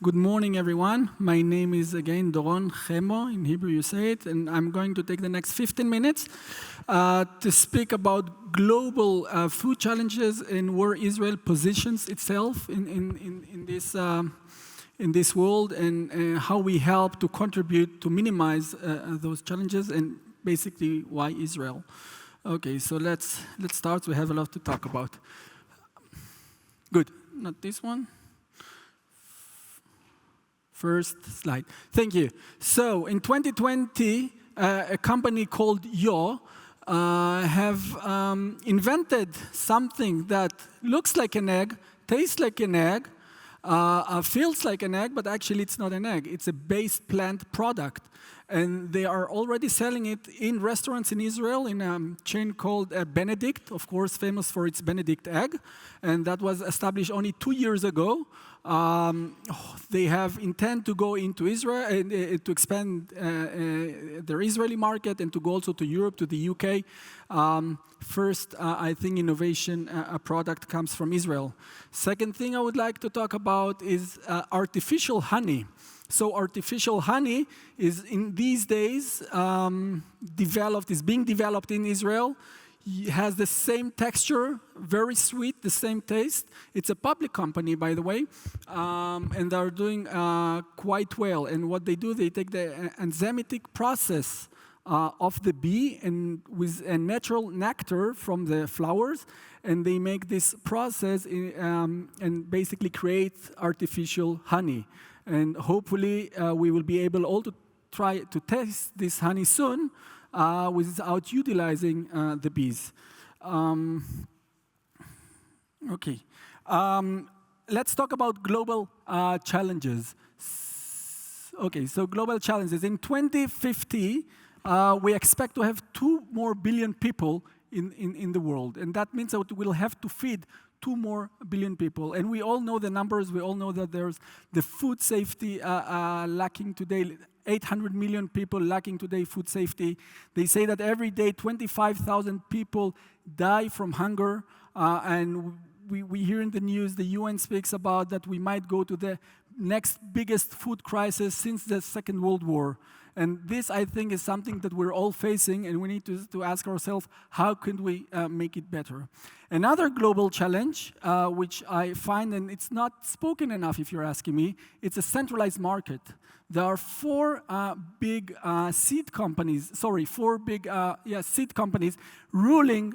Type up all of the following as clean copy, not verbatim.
Good morning, everyone. My name is, again, Doron Hemo, in Hebrew you say it, and I'm going to take the next 15 minutes to speak about global food challenges and where Israel positions itself in this world, and how we help to contribute to minimize those challenges, and basically why Israel. Okay, so let's start. We have a lot to talk about. Good, not this one. First slide. Thank you. So in 2020, a company called Yo have invented something that looks like an egg, tastes like an egg, feels like an egg, but actually it's not an egg. It's a based plant product. And they are already selling it in restaurants in Israel in a chain called Benedict, of course famous for its Benedict egg. And that was established only 2 years ago. They have intent to go into Israel and to expand their Israeli market, and to go also to Europe, to the UK. First, I think innovation, a product comes from Israel. Second thing I would like to talk about is artificial honey. So artificial honey is in these days is being developed in Israel. It has the same texture, very sweet, the same taste. It's a public company, by the way, and they're doing quite well. And what they do, they take the enzymatic process of the bee and with a natural nectar from the flowers, and they make this process and basically create artificial honey. And hopefully we will be able all to try to taste this honey soon without utilizing the bees. Okay. Let's talk about global challenges. Okay, so global challenges. In 2050, we expect to have 2 more billion people in the world. And that means that we'll have to feed 2 more billion people. And we all know the numbers. We all know that there's the food safety lacking today. 800 million people lacking today food safety. They say that every day 25,000 people die from hunger. And we hear in the news, the UN speaks about that we might go to the next biggest food crisis since the Second World War. And this, I think, is something that we're all facing, and we need to ask ourselves, how can we make it better? Another global challenge, which I find, and it's not spoken enough if you're asking me, it's a centralized market. There are 4 big seed companies ruling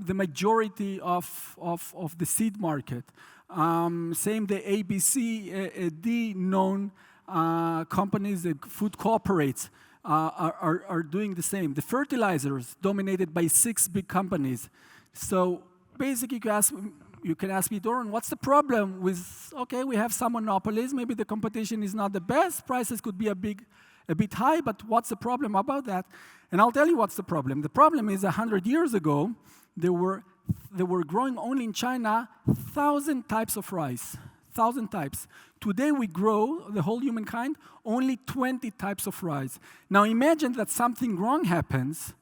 the majority of the seed market. Same the ABC, known companies, the food cooperates, are doing the same. The fertilizers dominated by 6 big companies. So basically you can ask me, Doron, what's the problem with, okay, we have some monopolies, maybe the competition is not the best, prices could be a bit high, but what's the problem about that? And I'll tell you what's the problem. The problem is 100 years ago, they were growing only in China 1,000 types of rice. 1,000 types. Today we grow, the whole humankind, only 20 types of rice. Now imagine that something wrong happens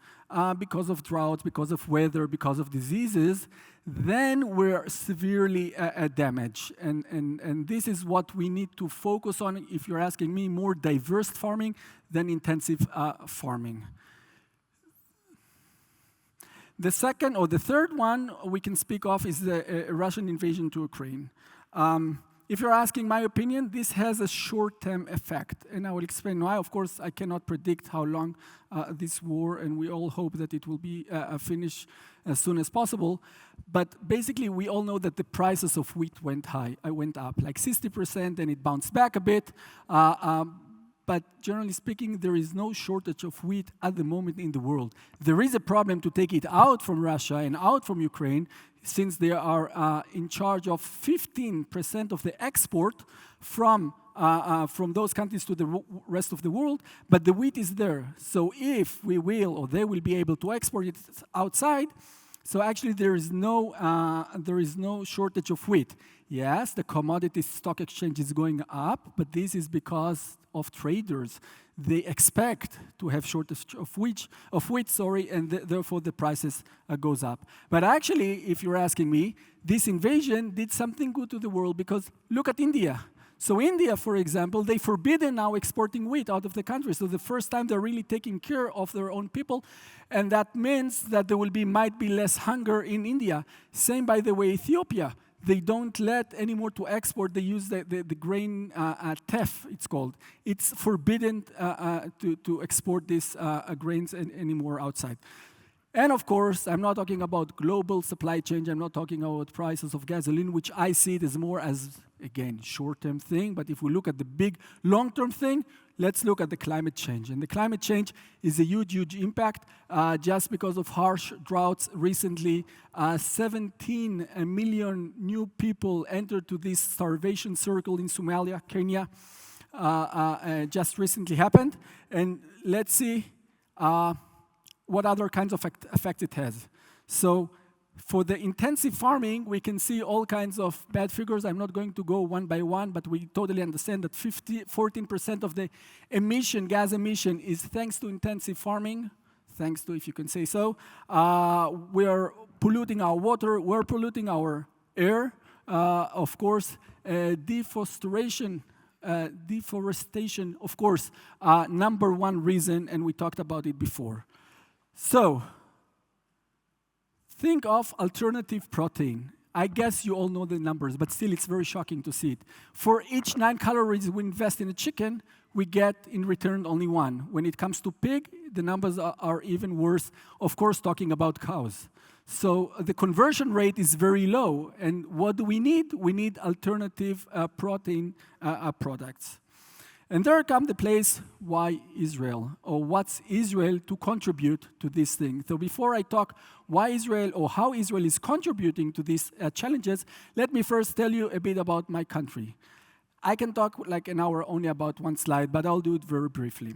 because of drought, because of weather, because of diseases, then we're severely damaged. And this is what we need to focus on, if you're asking me, more diverse farming than intensive farming. The second or the third one we can speak of is the Russian invasion to Ukraine. If you're asking my opinion, this has a short-term effect, and I will explain why. Of course, I cannot predict how long this war, and we all hope that it will be finished as soon as possible. But basically, we all know that the prices of wheat went up like 60%, and it bounced back a bit. But generally speaking, there is no shortage of wheat at the moment in the world. There is a problem to take it out from Russia and out from Ukraine, since they are in charge of 15% of the export from those countries to the rest of the world, but the wheat is there. So if we will, or they will be able to export it outside, so actually there is no shortage of wheat. Yes, the commodity stock exchange is going up, but this is because of traders. They expect to have shortage of wheat, and therefore the prices goes up. But actually, if you're asking me, this invasion did something good to the world, because look at India. So India, for example, they forbidden now exporting wheat out of the country. So the first time they're really taking care of their own people, and that means that there might be less hunger in India. Same, by the way, Ethiopia. They don't let anymore to export. They use the grain teff, it's called. It's forbidden to export these grains anymore outside. And of course, I'm not talking about global supply chain. I'm not talking about prices of gasoline, which I see it as more as, again, short-term thing. But if we look at the big long-term thing, let's look at the climate change. And the climate change is a huge, huge impact just because of harsh droughts. Recently, 17 million new people entered to this starvation circle in Somalia, Kenya. Just recently happened. And let's see what other kinds of effect it has. So for the intensive farming, we can see all kinds of bad figures. I'm not going to go one by one, but we totally understand that 14% of the gas emission is thanks to intensive farming, thanks to, if you can say so. We are polluting our water, we're polluting our air. Of course, deforestation, of course, number one reason, and we talked about it before. So, think of alternative protein. I guess you all know the numbers, but still it's very shocking to see it. For each 9 calories we invest in a chicken, we get in return only 1. When it comes to pig, the numbers are even worse, of course, talking about cows. So the conversion rate is very low. And what do we need? We need alternative protein products. And there comes the place, why Israel? Or what's Israel to contribute to this thing? So before I talk why Israel or how Israel is contributing to these challenges, let me first tell you a bit about my country. I can talk like an hour only about one slide, but I'll do it very briefly.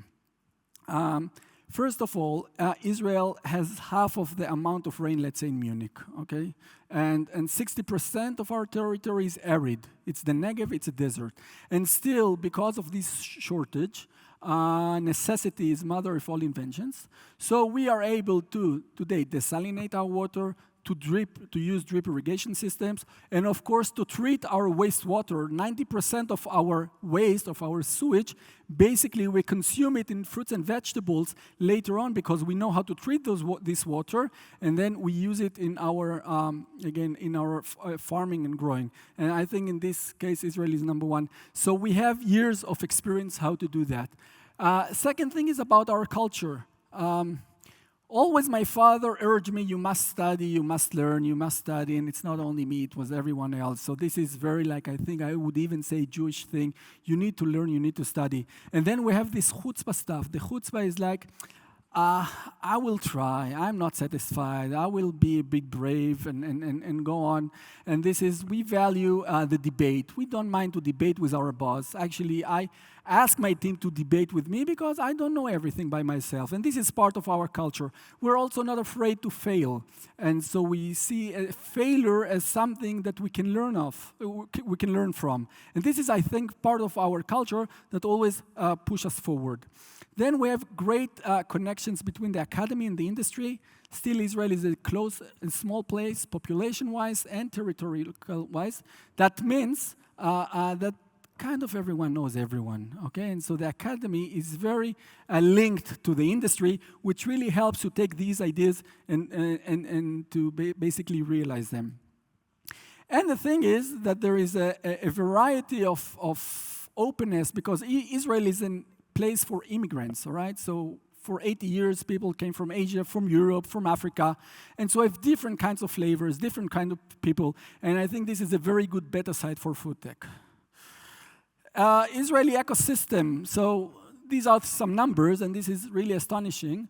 First of all, Israel has half of the amount of rain, let's say, in Munich, okay? And 60% of our territory is arid. It's the Negev, it's a desert. And still, because of this shortage, necessity is mother of all inventions. So we are able to, today, desalinate our water, to use drip irrigation systems, and of course to treat our wastewater. 90% of our waste, of our sewage, basically we consume it in fruits and vegetables later on because we know how to treat this water, and then we use it in our, again, in our farming and growing. And I think in this case, Israel is number one. So we have years of experience how to do that. Second thing is about our culture. Always my father urged me, you must study, you must learn, you must study, and it's not only me, it was everyone else. So this is very, like, I think I would even say Jewish thing. You need to learn, you need to study. And then we have this chutzpah stuff. The chutzpah is like, I will try, I'm not satisfied, I will be a bit brave and go on. And this is, we value the debate. We don't mind to debate with our boss. Actually, I ask my team to debate with me because I don't know everything by myself. And this is part of our culture. We're also not afraid to fail. And so we see a failure as something that we can learn we can learn from. And this is, I think, part of our culture that always push us forward. Then we have great connections between the academy and the industry. Still, Israel is a close and small place, population-wise and territorial-wise. That means that kind of everyone knows everyone, okay? And so the academy is very linked to the industry, which really helps to take these ideas and to basically realize them. And the thing is that there is a variety of openness because Israel is a place for immigrants, all right? So for 80 years, people came from Asia, from Europe, from Africa, and so have different kinds of flavors, different kind of people, and I think this is a very good beta site for food tech. Israeli ecosystem, so these are some numbers, and this is really astonishing.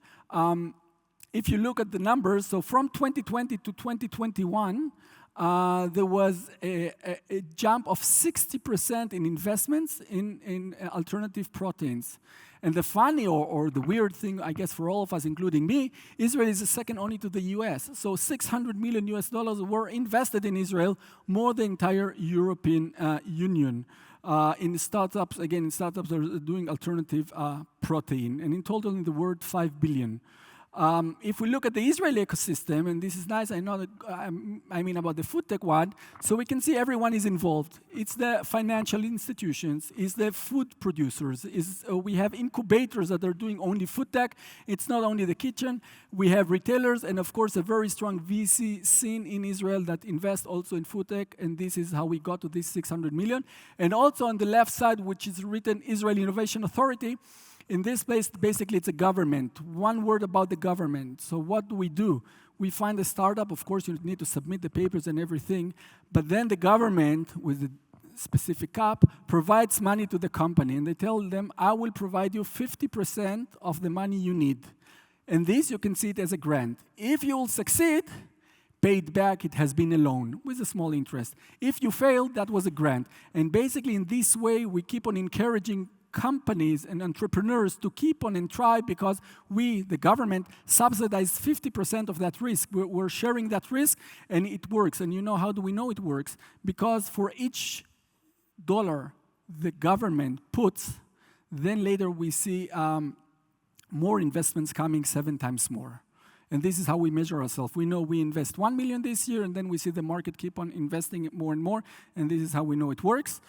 If you look at the numbers, so from 2020 to 2021, there was a jump of 60% in investments in alternative proteins. And the funny or the weird thing, I guess, for all of us, including me, Israel is second only to the US. So $600 million were invested in Israel, more than the entire European Union. In startups, again, startups are doing alternative protein. And in total, in the world, 5 billion. If we look at the Israeli ecosystem, and this is nice, I know that I mean about the food tech one, so we can see everyone is involved. It's the financial institutions, it's the food producers, we have incubators that are doing only food tech. It's not only the kitchen, we have retailers, and of course a very strong VC scene in Israel that invest also in food tech, and this is how we got to this 600 million. And also on the left side, which is written Israel Innovation Authority, in this place, basically, it's a government. One word about the government. So what do? We find a startup. Of course, you need to submit the papers and everything. But then the government, with a specific cap, provides money to the company. And they tell them, I will provide you 50% of the money you need. And this, you can see it as a grant. If you will succeed, paid back, it has been a loan with a small interest. If you fail, that was a grant. And basically, in this way, we keep on encouraging companies and entrepreneurs to keep on and try, because we, the government, subsidize 50% of that risk. We're sharing that risk, and it works. And you know, how do we know it works? Because for each dollar the government puts, then later we see more investments coming 7 times more. And this is how we measure ourselves. We know we invest 1 million this year, and then we see the market keep on investing more and more, and this is how we know it works.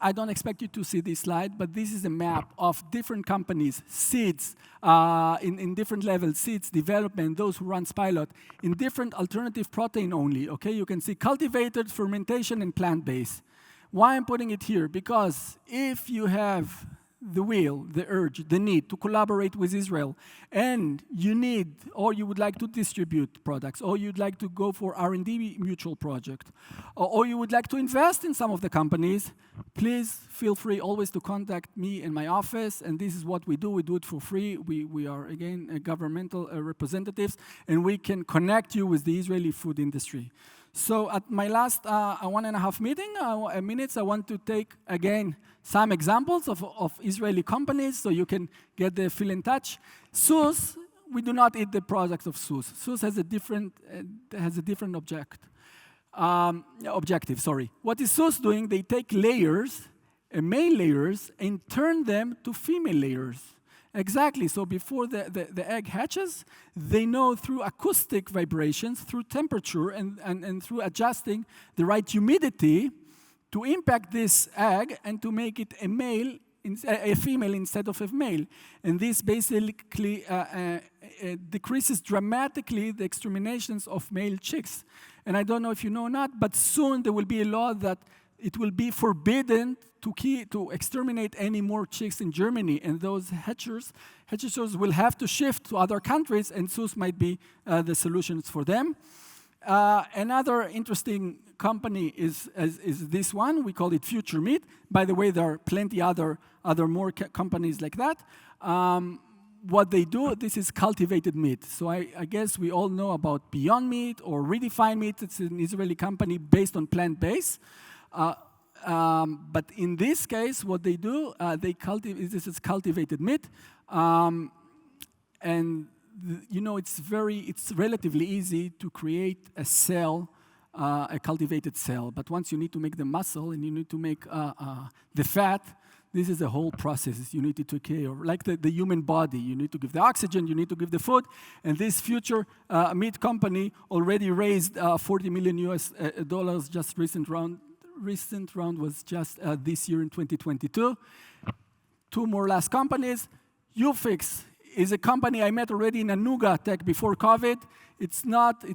I don't expect you to see this slide, but this is a map of different companies, seeds, in different levels, seeds, development, those who run pilot, in different alternative protein only, okay? You can see cultivated, fermentation, and plant-based. Why I'm putting it here? Because if you have the will, the urge, the need to collaborate with Israel, and you need, or you would like to distribute products, or you'd like to go for R&D mutual project, or you would like to invest in some of the companies, please feel free always to contact me in my office, and this is what we do it for free. We are, again, governmental representatives, and we can connect you with the Israeli food industry. So at my last 1.5 minutes, I want to take, again, some examples of Israeli companies so you can get the feel in touch. SUS, we do not eat the products of SUS. SUS has a different objective. Sorry. What is SUS doing? They take layers, male layers, and turn them to female layers. Exactly. So before the egg hatches, they know through acoustic vibrations, through temperature, and through adjusting the right humidity to impact this egg and to make it a female instead of a male. And this basically decreases dramatically the exterminations of male chicks. And I don't know if you know or not, but soon there will be a law that it will be forbidden to exterminate any more chicks in Germany, and those hatchers will have to shift to other countries, and SUS might be the solutions for them. Another interesting company is this one. We call it Future Meat. By the way, there are plenty other more companies like that. What they do, this is cultivated meat. So I guess we all know about Beyond Meat or Redefined Meat. It's an Israeli company based on plant-based. But in this case, what they do, this is cultivated meat, and you know it's relatively easy to create a cell, a cultivated cell. But once you need to make the muscle and you need to make the fat, this is a whole process you need to take care of. Like the human body, you need to give the oxygen, you need to give the food, and this Future Meat company already raised $40 million US, just recent round was just this year in 2022. 2 more last companies. Ufix is a company I met already in Anuga Tech before COVID. It's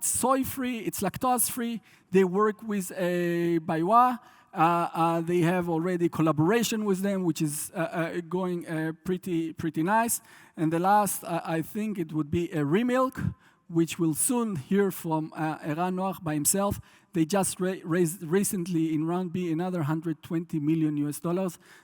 soy-free, it's lactose-free. They work with Baywa. They have already collaboration with them, which is going pretty nice. And the last, I think it would be a Remilk, which we'll soon hear from Eran Noach by himself. They just raised recently in round B another $120 million US.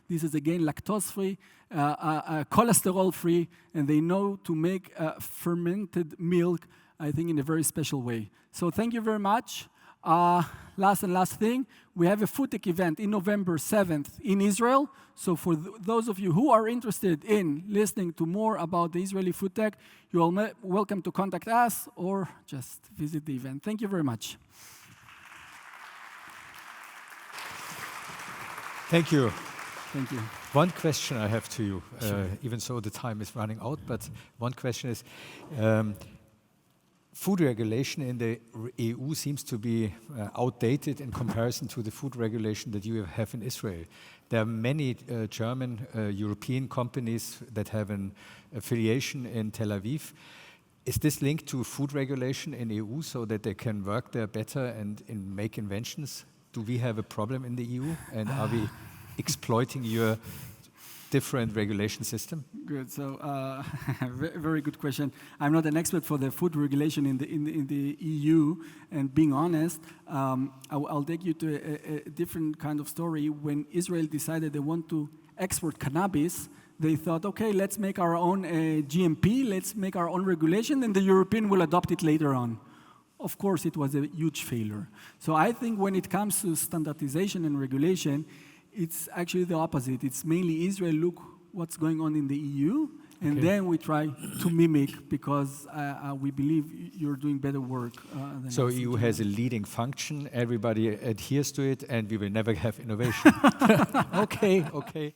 This is again lactose-free, cholesterol-free, and they know to make fermented milk, I think, in a very special way. So thank you very much. Last thing, we have a foodtech event in November 7th in Israel. So for those of you who are interested in listening to more about the Israeli foodtech, you are welcome to contact us or just visit the event. Thank you very much. Thank you. Thank you. One question I have to you, even though the time is running out, but one question is, food regulation in the EU seems to be outdated in comparison to the food regulation that you have in Israel. There are many German, European companies that have an affiliation in Tel Aviv. Is this linked to food regulation in EU so that they can work there better and make inventions? Do we have a problem in the EU, and are we exploiting your different regulation system? Good. So, very good question. I'm not an expert for the food regulation in the EU, and being honest, I'll take you to a different kind of story. When Israel decided they want to export cannabis, they thought, okay, let's make our own GMP, let's make our own regulation, and the European will adopt it later on. Of course, it was a huge failure. So I think when it comes to standardization and regulation, it's actually the opposite. It's mainly Israel, look what's going on in the EU, and then we try to mimic, because we believe you're doing better work than us. So EU has a leading function, everybody adheres to it, and we will never have innovation. Okay.